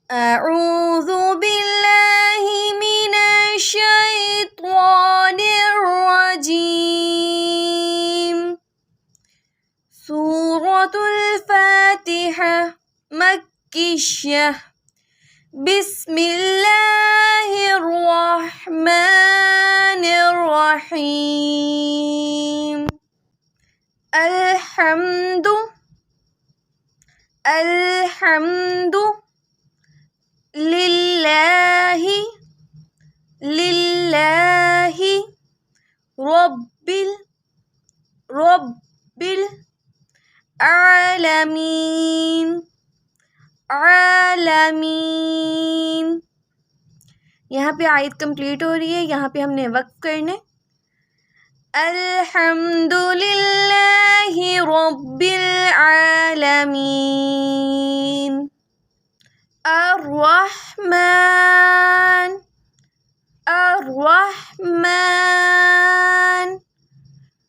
أعوذ بالله من الشيطان الرجيم. سورة الفاتحة مكية. بسم الله الرحمن الرحيم. الحمد لله رب العالمین. یہاں پہ آیت کمپلیٹ ہو رہی ہے، یہاں پہ ہم نے وقف کرنا ہے. الحمد للہ رب العالمین. الرحمن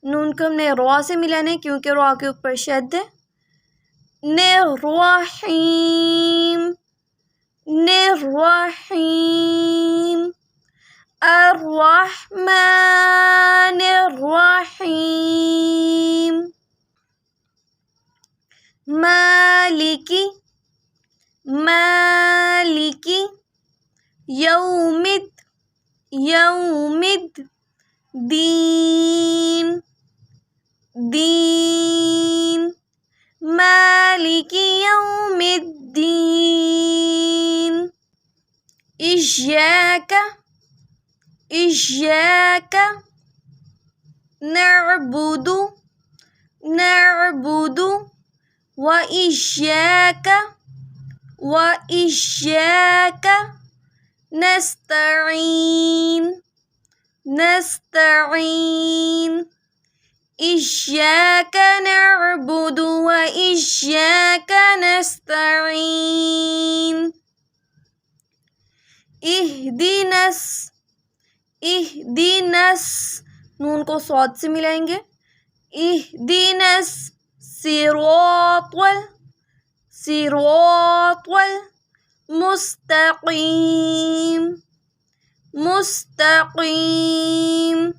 نون کو ہم نے را سے ملانا ہے کیونکہ را کے اوپر شد ہے. الرحیم الرحمن الرحیم. مالک یوم الدین. مالک یوم الدین. ایاک نعبد و ایاک نستعین. ایاک نعبد و ایاک نستعین. اہدینس نون کو صاد سے ملائیں گے. اہدینس صراط المستقیم.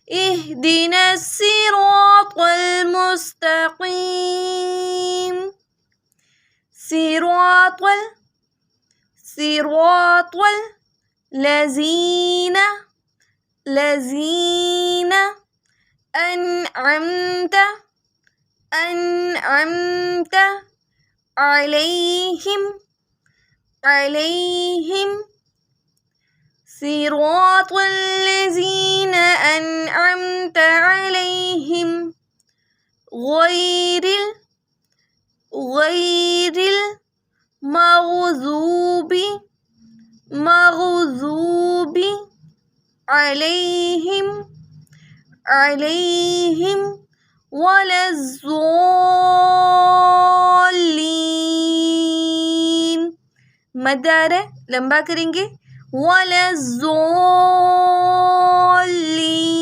اهدنا الصراط المستقيم. صراط الذين أنعمت عليهم. صراط الذين أنعمت عليهم غير المغضوب عليهم ولا الضالين. مد آ رہا ہے، لمبا کریں گے. ولا الضالين.